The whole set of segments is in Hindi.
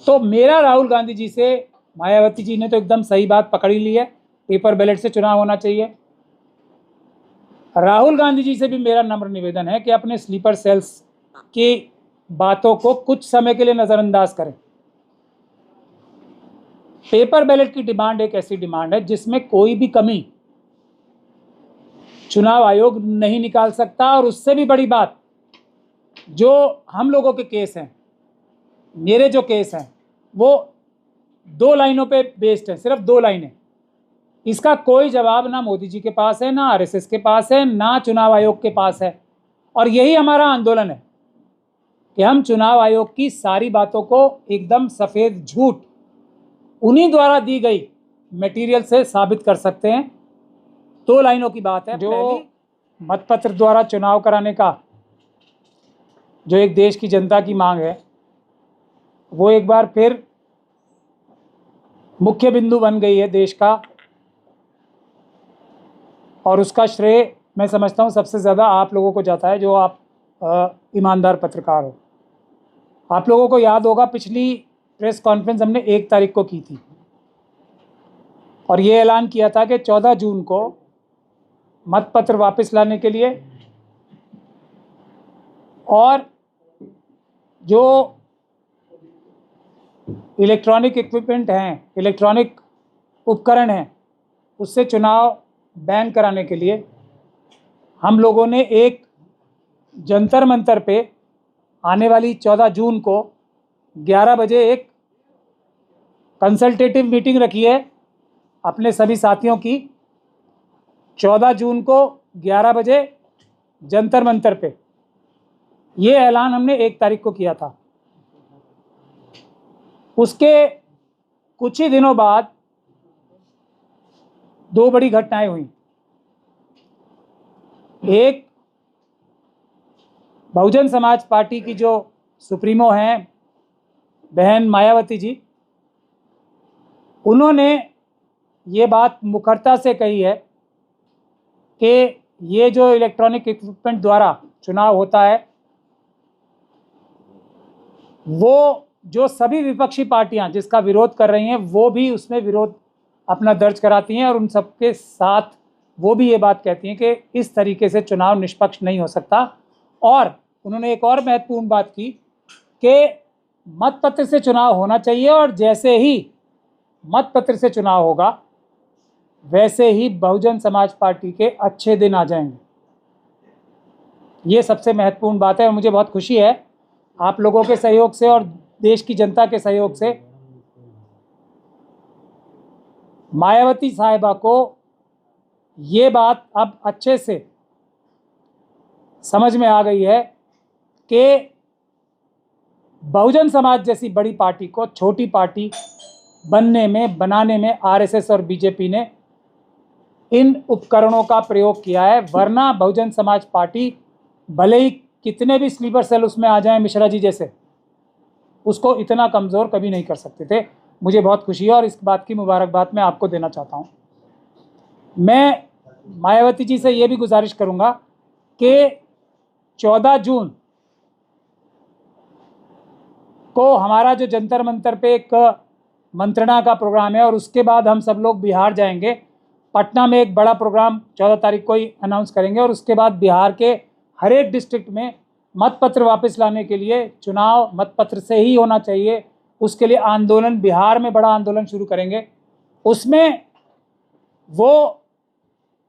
तो मेरा राहुल गांधी जी से, मायावती जी ने तो एकदम सही बात पकड़ ली है, पेपर बैलेट से चुनाव होना चाहिए। राहुल गांधी जी से भी मेरा नम्र निवेदन है कि अपने स्लीपर सेल्स की बातों को कुछ समय के लिए नजरअंदाज करें। पेपर बैलेट की डिमांड एक ऐसी डिमांड है जिसमें कोई भी कमी चुनाव आयोग नहीं निकाल सकता। और उससे भी बड़ी बात, जो हम लोगों के केस हैं, मेरे जो केस हैं, वो 2 लाइनों पे बेस्ड है, सिर्फ 2 लाइनें। इसका कोई जवाब ना मोदी जी के पास है, ना आरएसएस के पास है, ना चुनाव आयोग के पास है। और यही हमारा आंदोलन है कि हम चुनाव आयोग की सारी बातों को एकदम सफेद झूठ उन्हीं द्वारा दी गई मटेरियल से साबित कर सकते हैं। 2 लाइनों की बात है। जो मतपत्र द्वारा चुनाव कराने का जो एक देश की जनता की मांग है, वो एक बार फिर मुख्य बिंदु बन गई है देश का। और उसका श्रेय मैं समझता हूँ सबसे ज़्यादा आप लोगों को जाता है, जो आप ईमानदार पत्रकार हो। आप लोगों को याद होगा, पिछली प्रेस कॉन्फ्रेंस हमने 1 तारीख को की थी और ये ऐलान किया था कि 14 जून को मतपत्र वापस लाने के लिए और जो इलेक्ट्रॉनिक इक्विपमेंट हैं, इलेक्ट्रॉनिक उपकरण हैं, उससे चुनाव बैन कराने के लिए हम लोगों ने एक जंतर मंतर पे आने वाली 14 जून को 11 बजे एक कंसल्टेटिव मीटिंग रखी है अपने सभी साथियों की। 14 जून को 11 बजे जंतर मंतर पे ये ऐलान हमने 1 तारीख को किया था। उसके कुछ ही दिनों बाद 2 बड़ी घटनाएं हुई। एक, बहुजन समाज पार्टी की जो सुप्रीमो हैं बहन मायावती जी, उन्होंने ये बात मुखरता से कही है कि ये जो इलेक्ट्रॉनिक इक्विपमेंट द्वारा चुनाव होता है, वो जो सभी विपक्षी पार्टियां जिसका विरोध कर रही हैं, वो भी उसमें विरोध अपना दर्ज कराती हैं और उन सबके साथ वो भी ये बात कहती हैं कि इस तरीके से चुनाव निष्पक्ष नहीं हो सकता। और उन्होंने एक और महत्वपूर्ण बात की कि मतपत्र से चुनाव होना चाहिए और जैसे ही मतपत्र से चुनाव होगा वैसे ही बहुजन समाज पार्टी के अच्छे दिन आ जाएंगे। ये सबसे महत्वपूर्ण बात है और मुझे बहुत खुशी है आप लोगों के सहयोग से और देश की जनता के सहयोग से मायावती साहिबा को ये बात अब अच्छे से समझ में आ गई है कि बहुजन समाज जैसी बड़ी पार्टी को छोटी पार्टी बनाने में आरएसएस और बीजेपी ने इन उपकरणों का प्रयोग किया है। वरना बहुजन समाज पार्टी भले ही कितने भी स्लीपर सेल उसमें आ जाएं, मिश्रा जी जैसे, उसको इतना कमज़ोर कभी नहीं कर सकते थे। मुझे बहुत खुशी है और इस बात की मुबारकबाद मैं आपको देना चाहता हूँ। मैं मायावती जी से ये भी गुजारिश करूँगा कि 14 जून को हमारा जो जंतर मंतर पे एक मंत्रणा का प्रोग्राम है और उसके बाद हम सब लोग बिहार जाएंगे। पटना में एक बड़ा प्रोग्राम 14 तारीख को ही अनाउंस करेंगे और उसके बाद बिहार के हर एक डिस्ट्रिक्ट में मतपत्र वापस लाने के लिए चुनाव मतपत्र से ही होना चाहिए, उसके लिए आंदोलन, बिहार में बड़ा आंदोलन शुरू करेंगे। उसमें वो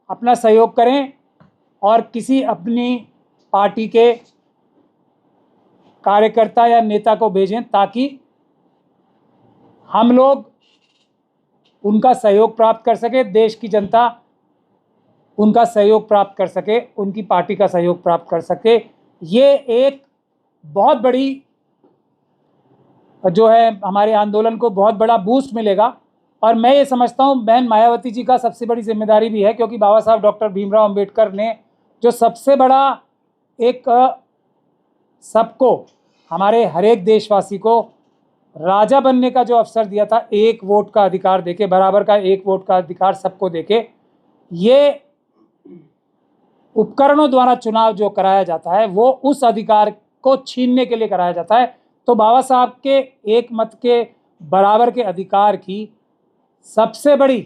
अपना सहयोग करें और किसी अपनी पार्टी के कार्यकर्ता या नेता को भेजें ताकि हम लोग उनका सहयोग प्राप्त कर सके, देश की जनता उनका सहयोग प्राप्त कर सके, उनकी पार्टी का सहयोग प्राप्त कर सके। ये एक बहुत बड़ी जो है हमारे आंदोलन को बहुत बड़ा बूस्ट मिलेगा। और मैं ये समझता हूँ बहन मायावती जी का सबसे बड़ी जिम्मेदारी भी है, क्योंकि बाबा साहब डॉक्टर भीमराव अंबेडकर ने जो सबसे बड़ा एक सबको, हमारे हर एक देशवासी को राजा बनने का जो अवसर दिया था, 1 वोट का अधिकार देके, बराबर का 1 वोट का अधिकार सबको देके, ये उपकरणों द्वारा चुनाव जो कराया जाता है वो उस अधिकार को छीनने के लिए कराया जाता है। तो बाबा साहब के एक मत के बराबर के अधिकार की सबसे बड़ी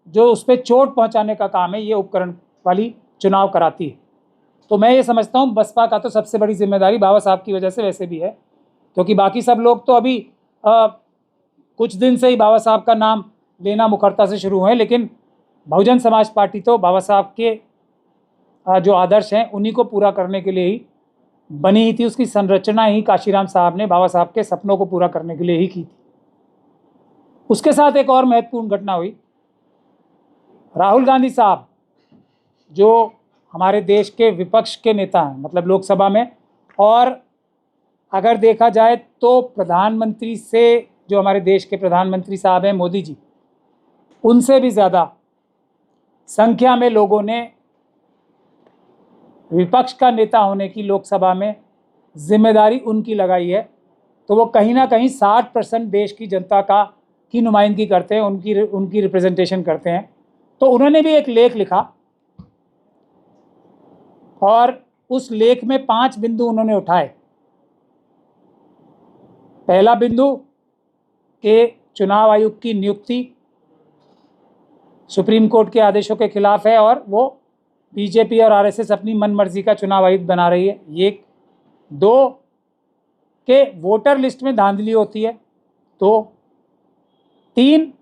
जो उस पर चोट पहुंचाने का काम है, ये उपकरण वाली चुनाव कराती है। तो मैं ये समझता हूँ बसपा का तो सबसे बड़ी जिम्मेदारी बाबा साहब की वजह से वैसे भी है, क्योंकि बाकी सब लोग तो अभी कुछ दिन से ही बाबा साहब का नाम लेना मुखरता से शुरू हुए, लेकिन बहुजन समाज पार्टी तो बाबा साहब के जो आदर्श हैं उन्हीं को पूरा करने के लिए ही बनी ही थी। उसकी संरचना ही काशीराम साहब ने बाबा साहब के सपनों को पूरा करने के लिए ही की थी। उसके साथ एक और महत्वपूर्ण घटना हुई। राहुल गांधी साहब जो हमारे देश के विपक्ष के नेता हैं, मतलब लोकसभा में, और अगर देखा जाए तो प्रधानमंत्री से, जो हमारे देश के प्रधानमंत्री साहब हैं मोदी जी, उनसे भी ज़्यादा संख्या में लोगों ने विपक्ष का नेता होने की लोकसभा में जिम्मेदारी उनकी लगाई है। तो वो कहीं ना कहीं 60% देश की जनता की नुमाइंदगी करते हैं, उनकी रिप्रेजेंटेशन करते हैं। तो उन्होंने भी एक लेख लिखा और उस लेख में 5 बिंदु उन्होंने उठाए। पहला बिंदु कि चुनाव आयोग की नियुक्ति सुप्रीम कोर्ट के आदेशों के खिलाफ है और वो बीजेपी और आरएसएस अपनी मनमर्जी का चुनाव आयुक्त बना रही है, ये। 2 के वोटर लिस्ट में धांधली होती है। तो 3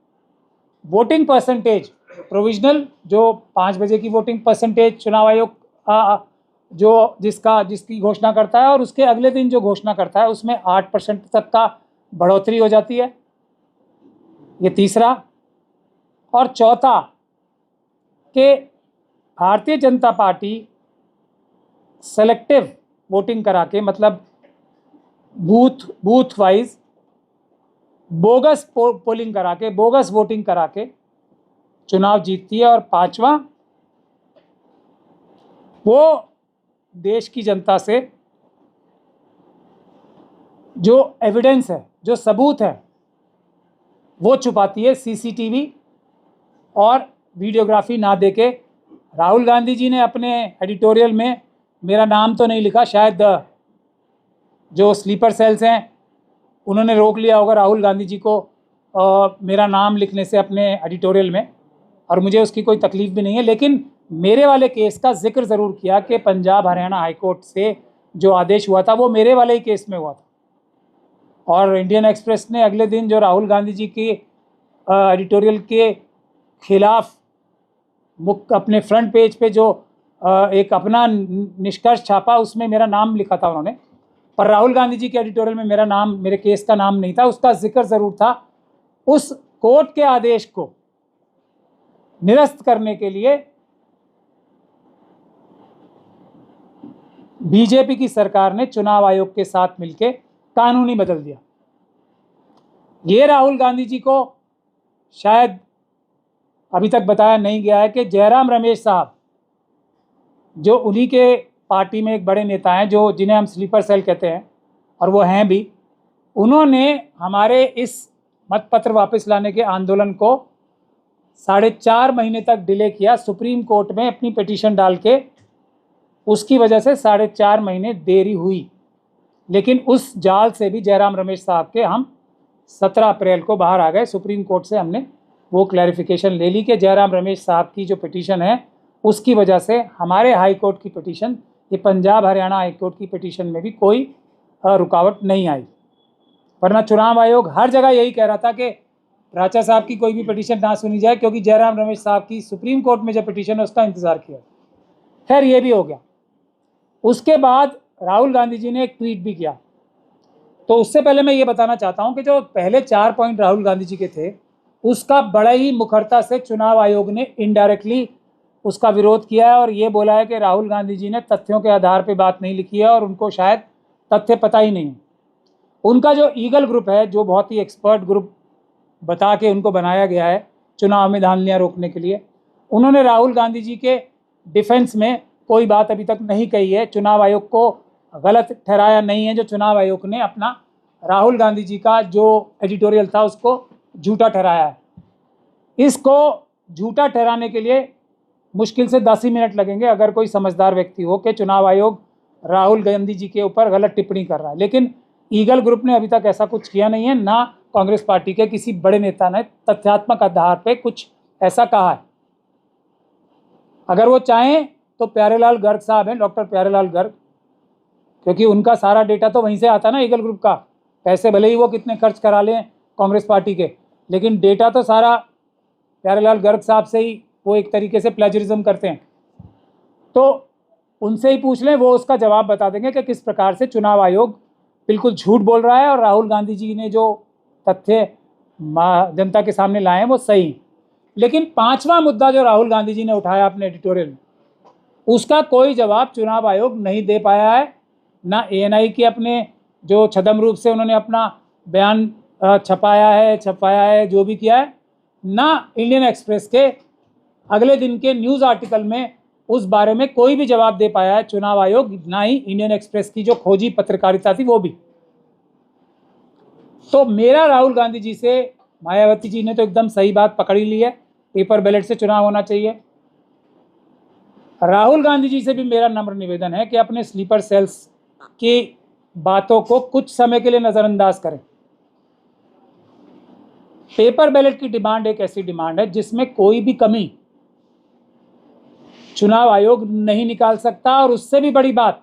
वोटिंग परसेंटेज प्रोविजनल, जो 5 बजे की वोटिंग परसेंटेज चुनाव आयोग जिसकी घोषणा करता है और उसके अगले दिन जो घोषणा करता है उसमें 8% तक का बढ़ोतरी हो जाती है, ये तीसरा। और चौथा कि Bharatiya Janata party selective voting करा के, मतलब बूथ वाइज बोगस पोलिंग करा के, बोगस वोटिंग करा के चुनाव जीतती है। और 5वां, वो देश की जनता से जो एविडेंस है, जो सबूत है, वो छुपाती है, सीसीटीवी और वीडियोग्राफी ना देके। राहुल गांधी जी ने अपने एडिटोरियल में मेरा नाम तो नहीं लिखा, शायद जो स्लीपर सेल्स हैं उन्होंने रोक लिया होगा राहुल गांधी जी को मेरा नाम लिखने से अपने एडिटोरियल में, और मुझे उसकी कोई तकलीफ भी नहीं है। लेकिन मेरे वाले केस का जिक्र ज़रूर किया कि पंजाब हरियाणा हाई कोर्ट से जो आदेश हुआ था वो मेरे वाले ही केस में हुआ था। और इंडियन एक्सप्रेस ने अगले दिन जो राहुल गांधी जी की एडिटोरियल के खिलाफ अपने फ्रंट पेज पे जो एक अपना निष्कर्ष छापा, उसमें मेरा नाम लिखा था उन्होंने, पर राहुल गांधी जी के एडिटोरियल में मेरा नाम, मेरे केस का नाम नहीं था। उसका जिक्र ज़रूर था। उस कोर्ट के आदेश को निरस्त करने के लिए बीजेपी की सरकार ने चुनाव आयोग के साथ मिलकर कानूनी बदल दिया। ये राहुल गांधी जी को शायद अभी तक बताया नहीं गया है कि जयराम रमेश साहब, जो उन्हीं के पार्टी में एक बड़े नेता हैं, जो जिन्हें हम स्लीपर सेल कहते हैं और वो हैं भी, उन्होंने हमारे इस मतपत्र वापस लाने के आंदोलन को 4.5 महीने तक डिले किया सुप्रीम कोर्ट में अपनी पिटीशन डाल के। उसकी वजह से 4.5 महीने देरी हुई। लेकिन उस जाल से भी जयराम रमेश साहब के हम 17 अप्रैल को बाहर आ गए। सुप्रीम कोर्ट से हमने वो क्लैरिफिकेशन ले ली कि जयराम रमेश साहब की जो पिटीशन है उसकी वजह से हमारे हाई कोर्ट की पिटीशन, ये पंजाब हरियाणा हाई कोर्ट की पिटीशन में भी कोई रुकावट नहीं आई। वरना चुनाव आयोग हर जगह यही कह रहा था कि राचा साहब की कोई भी पिटीशन ना सुनी जाए, क्योंकि जयराम रमेश साहब की सुप्रीम कोर्ट में जो पिटीशन है उसका इंतज़ार किया। खैर, ये भी हो गया। उसके बाद राहुल गांधी जी ने एक ट्वीट भी किया। तो उससे पहले मैं ये बताना चाहता हूँ कि जो पहले 4 पॉइंट राहुल गांधी जी के थे, उसका बड़ा ही मुखरता से चुनाव आयोग ने इनडायरेक्टली उसका विरोध किया है और ये बोला है कि राहुल गांधी जी ने तथ्यों के आधार पर बात नहीं लिखी है और उनको शायद तथ्य पता ही नहीं है। उनका जो ईगल ग्रुप है, जो बहुत ही एक्सपर्ट ग्रुप बता के उनको बनाया गया है चुनाव में धांधलियाँ रोकने के लिए, उन्होंने राहुल गांधी जी के डिफेंस में कोई बात अभी तक नहीं कही है। चुनाव आयोग को गलत ठहराया नहीं है। जो चुनाव आयोग ने अपना राहुल गांधी जी का जो एडिटोरियल था उसको झूठा ठहराया है। इसको झूठा ठहराने के लिए मुश्किल से 10 ही मिनट लगेंगे अगर कोई समझदार व्यक्ति हो कि चुनाव आयोग राहुल गांधी जी के ऊपर गलत टिप्पणी कर रहा है। लेकिन ईगल ग्रुप ने अभी तक ऐसा कुछ किया नहीं है, ना कांग्रेस पार्टी के किसी बड़े नेता ने तथ्यात्मक आधार पे कुछ ऐसा कहा है। अगर वो चाहें तो प्यारेलाल गर्ग साहब हैं, डॉक्टर प्यारेलाल गर्ग, क्योंकि उनका सारा डेटा तो वहीं से आता ना, ईगल ग्रुप का। पैसे भले ही वो कितने खर्च करा लें कांग्रेस पार्टी के, लेकिन डेटा तो सारा प्यारेलाल गर्ग साहब से ही वो एक तरीके से प्लेजरिज्म करते हैं। तो उनसे ही पूछ लें, वो उसका जवाब बता देंगे कि किस प्रकार से चुनाव आयोग बिल्कुल झूठ बोल रहा है और राहुल गांधी जी ने जो तथ्य जनता के सामने लाए हैं वो सही। लेकिन पांचवा मुद्दा जो राहुल गांधी जी ने उठाया अपने एडिटोरियल में, उसका कोई जवाब चुनाव आयोग नहीं दे पाया है। ना एएनआई के अपने जो छद्म रूप से उन्होंने अपना बयान छपाया है जो भी किया है, ना इंडियन एक्सप्रेस के अगले दिन के न्यूज़ आर्टिकल में उस बारे में कोई भी जवाब दे पाया है चुनाव आयोग, ना ही इंडियन एक्सप्रेस की जो खोजी पत्रकारिता थी वो भी। तो मेरा राहुल गांधी जी से, मायावती जी ने तो एकदम सही बात पकड़ी ली है, पेपर बैलेट से चुनाव होना चाहिए। राहुल गांधी जी से भी मेरा नम्र निवेदन है कि अपने स्लीपर सेल्स की बातों को कुछ समय के लिए नजरअंदाज करें। पेपर बैलेट की डिमांड एक ऐसी डिमांड है जिसमें कोई भी कमी चुनाव आयोग नहीं निकाल सकता। और उससे भी बड़ी बात,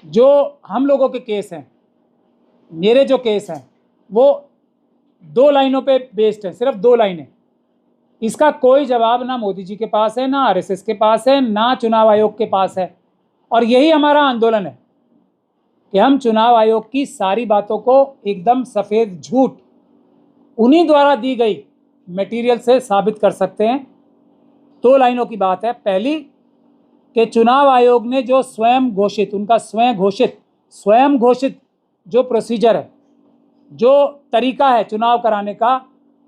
जो हम लोगों के केस हैं, मेरे जो केस हैं, वो 2 लाइनों पे बेस्ड है, सिर्फ 2 लाइनें। इसका कोई जवाब ना मोदी जी के पास है, ना आरएसएस के पास है, ना चुनाव आयोग के पास है। और यही हमारा आंदोलन है कि हम चुनाव आयोग की सारी बातों को एकदम सफ़ेद झूठ उन्हीं द्वारा दी गई मटेरियल से साबित कर सकते हैं। 2 लाइनों की बात है। पहली, कि चुनाव आयोग ने जो स्वयं घोषित, उनका स्वयं घोषित जो प्रोसीजर है, जो तरीका है चुनाव कराने का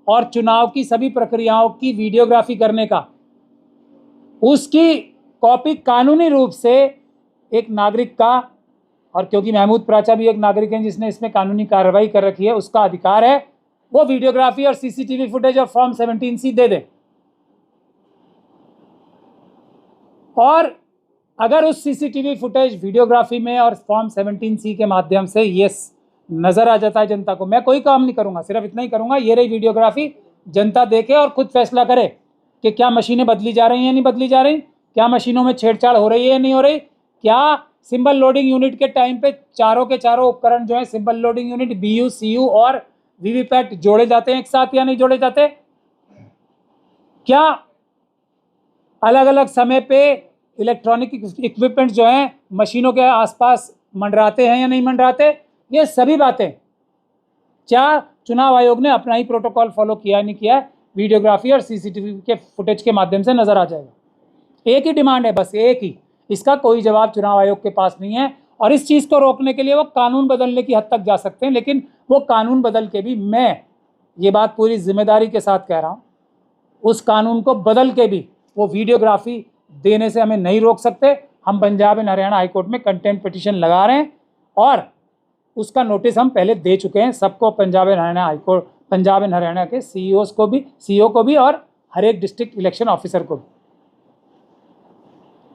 और चुनाव की सभी प्रक्रियाओं की वीडियोग्राफी करने का, उसकी कॉपी कानूनी रूप से एक नागरिक का, और क्योंकि महमूद प्राचा भी एक नागरिक हैं जिसने इसमें कानूनी कार्रवाई कर रखी है, उसका अधिकार है वो वीडियोग्राफी और सीसीटीवी फुटेज और फॉर्म 17C दे दे। और अगर उस सीसीटीवी फुटेज, वीडियोग्राफी में और फॉर्म 17C के माध्यम से ये नजर आ जाता है जनता को, मैं कोई काम नहीं करूंगा, सिर्फ इतना ही करूंगा, ये रही वीडियोग्राफी, जनता देखे और खुद फैसला करे कि क्या मशीनें बदली जा रही हैं या नहीं बदली जा रही, क्या मशीनों में छेड़छाड़ हो रही है या नहीं हो रही, क्या सिंबल लोडिंग यूनिट के टाइम पे चारों के चारों उपकरण जो है, symbol loading unit, BU, CU और वीवीपैट जोड़े जाते हैं एक साथ या नहीं जोड़े जाते, क्या अलग अलग समय पे इलेक्ट्रॉनिक इक्विपमेंट जो हैं मशीनों के आसपास मंडराते हैं या नहीं मंडराते। ये सभी बातें क्या चुनाव आयोग ने अपना ही प्रोटोकॉल फॉलो किया नहीं किया, वीडियोग्राफी और सीसीटीवी के फुटेज के माध्यम से नजर आ जाएगा। एक ही डिमांड है, बस एक ही, इसका कोई जवाब चुनाव आयोग के पास नहीं है। और इस चीज़ को रोकने के लिए वो कानून बदलने की हद तक जा सकते हैं, लेकिन वो कानून बदल के भी, मैं ये बात पूरी जिम्मेदारी के साथ कह रहा हूँ, उस कानून को बदल के भी वो वीडियोग्राफी देने से हमें नहीं रोक सकते। हम पंजाब एंड हरियाणा हाईकोर्ट में कंटेम्प्ट पिटीशन लगा रहे हैं और उसका नोटिस हम पहले दे चुके हैं सबको, Punjab and Haryana high court, Punjab and Haryana के CEOs को भी, CEO को भी और हर एक डिस्ट्रिक्ट इलेक्शन ऑफिसर को भी।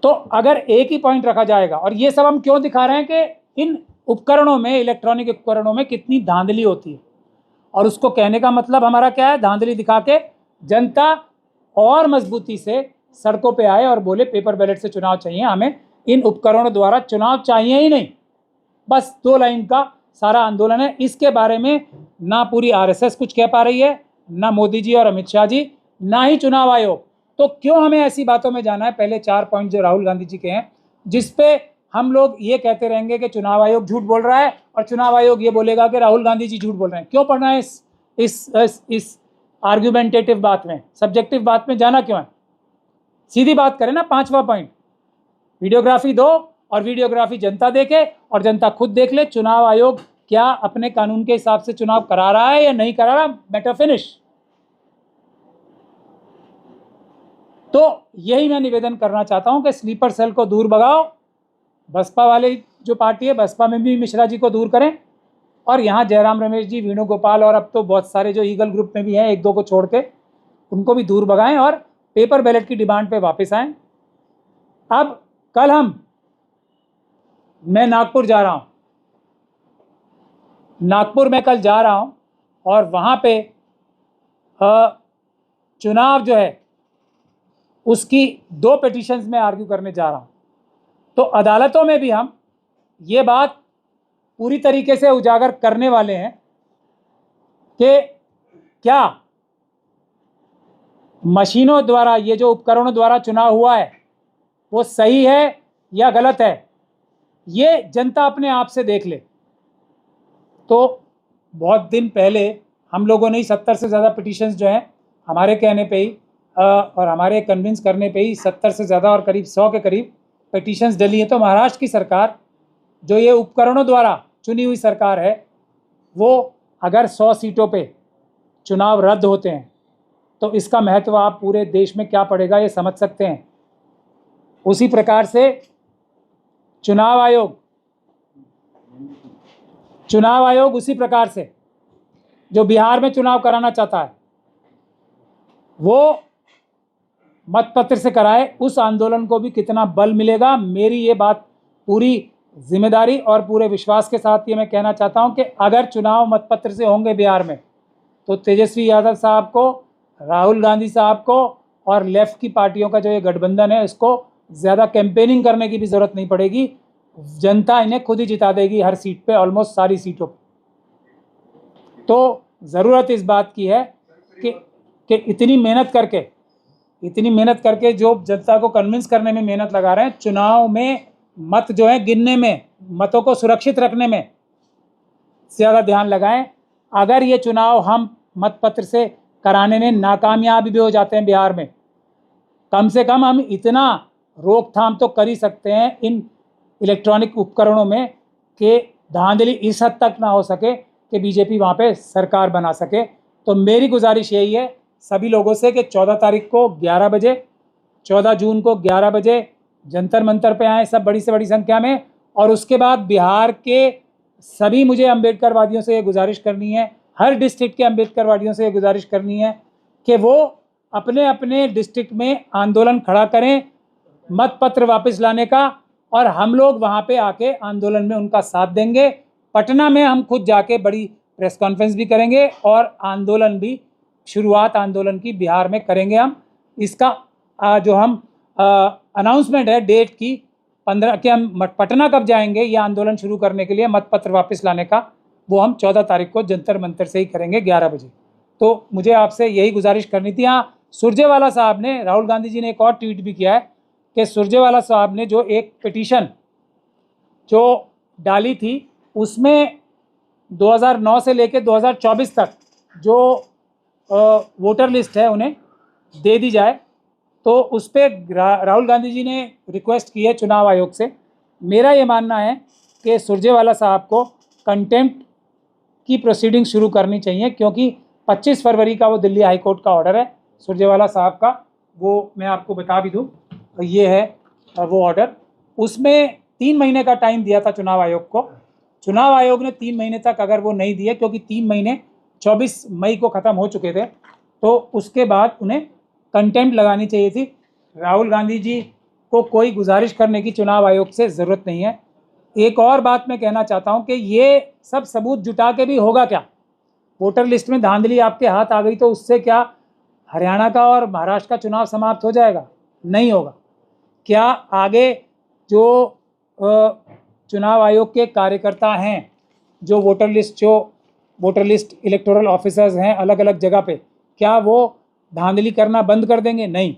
तो अगर एक ही पॉइंट रखा जाएगा, और ये सब हम क्यों दिखा रहे हैं कि इन उपकरणों में, इलेक्ट्रॉनिक उपकरणों में कितनी धांधली होती है, और उसको कहने का मतलब हमारा क्या है, धांधली दिखा के जनता और मजबूती से सड़कों पे आए और बोले पेपर बैलेट से चुनाव चाहिए, हमें इन उपकरणों द्वारा चुनाव चाहिए ही नहीं। बस 2 लाइन का सारा आंदोलन है। इसके बारे में ना पूरी RSS कुछ कह पा रही है, ना मोदी जी और अमित शाह जी, ना ही चुनाव आयोग। तो क्यों हमें ऐसी बातों में जाना है। पहले 4 पॉइंट जो राहुल गांधी जी के हैं, जिसपे हम लोग ये कहते रहेंगे कि चुनाव आयोग झूठ बोल रहा है और चुनाव आयोग ये बोलेगा कि राहुल गांधी जी झूठ बोल रहे हैं। क्यों पढ़ना है इस आर्ग्यूमेंटेटिव बात में, सब्जेक्टिव बात में जाना क्यों है। सीधी बात करें ना। 5वां पॉइंट, वीडियोग्राफी दो और वीडियोग्राफी जनता देखे और जनता खुद देख ले चुनाव आयोग क्या अपने कानून के हिसाब से चुनाव करा रहा है या नहीं करा रहा। Matter finish. तो यही मैं निवेदन करना चाहता हूं कि स्लीपर सेल को दूर भगाओ। बसपा वाले जो पार्टी है, बसपा में भी मिश्रा जी को दूर करें, और यहाँ जयराम रमेश जी, वेणुगोपाल और अब तो बहुत सारे जो ईगल ग्रुप में भी हैं, 1-2 को छोड़ के, उनको भी दूर भगाएं और पेपर बैलेट की डिमांड पे वापस आएं। अब कल मैं नागपुर जा रहा हूं, नागपुर में कल जा रहा हूँ और वहाँ पे चुनाव जो है उसकी 2 पिटीशंस में आर्ग्यू करने जा रहा हूँ। तो अदालतों में भी हम ये बात पूरी तरीके से उजागर करने वाले हैं कि क्या मशीनों द्वारा, ये जो उपकरणों द्वारा चुनाव हुआ है वो सही है या गलत है, ये जनता अपने आप से देख ले। तो बहुत दिन पहले हम लोगों ने 70 से ज़्यादा पिटीशंस जो हैं हमारे कहने पे ही और हमारे कन्विंस करने पे ही 70 से ज़्यादा और करीब 100 के करीब पिटीशंस डली हैं। तो महाराष्ट्र की सरकार, जो ये उपकरणों द्वारा चुनी हुई सरकार है, वो अगर 100 सीटों पे चुनाव रद्द होते हैं तो इसका महत्व आप पूरे देश में क्या पड़ेगा ये समझ सकते हैं। उसी प्रकार से चुनाव आयोग उसी प्रकार से जो बिहार में चुनाव कराना चाहता है वो मतपत्र से कराए, उस आंदोलन को भी कितना बल मिलेगा। मेरी ये बात पूरी जिम्मेदारी और पूरे विश्वास के साथ ये मैं कहना चाहता हूँ कि अगर चुनाव मतपत्र से होंगे बिहार में तो तेजस्वी यादव साहब को, राहुल गांधी साहब को और लेफ्ट की पार्टियों का जो ये गठबंधन है इसको ज़्यादा कैंपेनिंग करने की भी ज़रूरत नहीं पड़ेगी। जनता इन्हें खुद ही जिता देगी हर सीट पे, ऑलमोस्ट सारी सीटों पे। तो ज़रूरत इस बात की है कि इतनी मेहनत करके जो जनता को कन्विंस करने में मेहनत लगा रहे हैं, चुनाव में मत जो है गिनने में, मतों को सुरक्षित रखने में ज़्यादा ध्यान लगाएं। अगर ये चुनाव हम मतपत्र से कराने में नाकामयाब भी हो जाते हैं बिहार में, कम से कम हम इतना रोकथाम तो कर ही सकते हैं इन इलेक्ट्रॉनिक उपकरणों में कि धांधली इस हद तक ना हो सके कि बीजेपी वहाँ पे सरकार बना सके। तो मेरी गुजारिश यही है सभी लोगों से कि 14 तारीख को 11 बजे, 14 जून को 11 बजे जंतर मंतर पे आएँ सब बड़ी से बड़ी संख्या में। और उसके बाद बिहार के सभी, मुझे अम्बेडकरवादियों से ये गुजारिश करनी है, हर डिस्ट्रिक्ट के अम्बेडकरवादियों से ये गुजारिश करनी है कि वो अपने अपने डिस्ट्रिक्ट में आंदोलन खड़ा करें मतपत्र वापस लाने का, और हम लोग वहाँ पे आके आंदोलन में उनका साथ देंगे। पटना में हम खुद जाके बड़ी प्रेस कॉन्फ्रेंस भी करेंगे और आंदोलन भी, शुरुआत आंदोलन की बिहार में करेंगे हम। इसका जो हम अनाउंसमेंट है डेट की 15 के, हम पटना कब जाएंगे ये आंदोलन शुरू करने के लिए मतपत्र वापस लाने का, वो हम 14 तारीख को जंतर मंतर से ही करेंगे 11 बजे। तो मुझे आपसे यही गुजारिश करनी थी। हाँ, सुरजेवाला साहब ने, राहुल गांधी जी ने एक और ट्वीट भी किया है कि सुरजेवाला साहब ने जो एक पिटीशन जो डाली थी उसमें 2009 से लेकर 2024 तक जो वोटर लिस्ट है उन्हें दे दी जाए। तो उस पर राहुल गांधी जी ने रिक्वेस्ट की है चुनाव आयोग से। मेरा ये मानना है कि सुरजेवाला साहब को कंटेम्प्ट की प्रोसीडिंग शुरू करनी चाहिए, क्योंकि 25 फरवरी का वो दिल्ली हाई कोर्ट का ऑर्डर है सुरजेवाला साहब का, वो मैं आपको बता भी दूँ, ये है वो ऑर्डर। उसमें 3 महीने का टाइम दिया था चुनाव आयोग को। चुनाव आयोग ने 3 महीने तक अगर वो नहीं दिए, क्योंकि 3 महीने 24 मई को ख़त्म हो चुके थे, तो उसके बाद उन्हें कंटेम्प्ट लगानी चाहिए थी। राहुल गांधी जी को कोई गुजारिश करने की चुनाव आयोग से ज़रूरत नहीं है। एक और बात मैं कहना चाहता हूं कि ये सब सबूत जुटा के भी होगा क्या? वोटर लिस्ट में धांधली आपके हाथ आ गई तो उससे क्या हरियाणा का और महाराष्ट्र का चुनाव समाप्त हो जाएगा? नहीं होगा। क्या आगे जो चुनाव आयोग के कार्यकर्ता हैं, जो वोटर लिस्ट इलेक्टोरल ऑफिसर्स हैं अलग अलग जगह पे, क्या वो धांधली करना बंद कर देंगे? नहीं।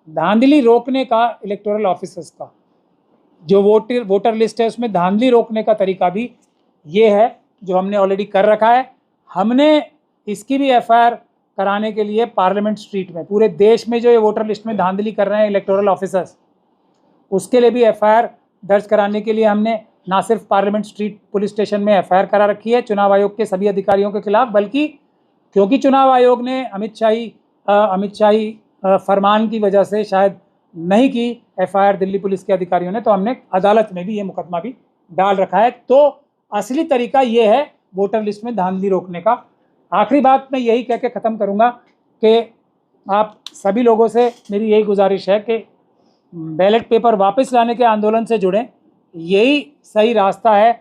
धांधली रोकने का इलेक्टोरल ऑफिसर्स का जो वोटर लिस्ट है उसमें धांधली रोकने का तरीका भी ये है जो हमने ऑलरेडी कर रखा है। हमने इसकी भी एफआईआर कराने के लिए पार्लियामेंट स्ट्रीट में, पूरे देश में जो ये वोटर लिस्ट में धांधली कर रहे हैं इलेक्टोरल ऑफिसर्स, उसके लिए भी एफआईआर दर्ज कराने के लिए हमने ना सिर्फ पार्लियामेंट स्ट्रीट पुलिस स्टेशन में एफआईआर करा रखी है चुनाव आयोग के सभी अधिकारियों के खिलाफ, बल्कि क्योंकि चुनाव आयोग ने अमित शाही फरमान की वजह से शायद नहीं की एफआईआर दिल्ली पुलिस के अधिकारियों ने, तो हमने अदालत में भी ये मुकदमा भी डाल रखा है। तो असली तरीका ये है वोटर लिस्ट में धांधली रोकने का। आखिरी बात मैं यही कह के ख़त्म करूँगा कि आप सभी लोगों से मेरी यही गुजारिश है कि बैलेट पेपर वापस लाने के आंदोलन से जुड़ें, यही सही रास्ता है।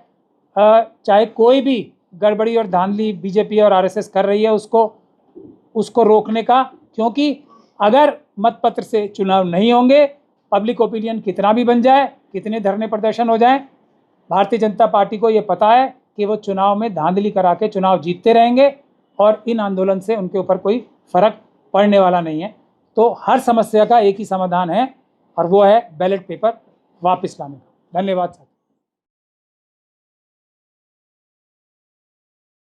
चाहे कोई भी गड़बड़ी और धांधली बीजेपी और आरएसएस कर रही है उसको रोकने का, क्योंकि अगर मतपत्र से चुनाव नहीं होंगे, पब्लिक ओपिनियन कितना भी बन जाए, कितने धरने प्रदर्शन हो जाएं, भारतीय जनता पार्टी को ये पता है कि वो चुनाव में धांधली करा के चुनाव जीतते रहेंगे और इन आंदोलन से उनके ऊपर कोई फर्क पड़ने वाला नहीं है। तो हर समस्या का एक ही समाधान है और वो है बैलेट पेपर वापस लाने का। धन्यवाद साथी।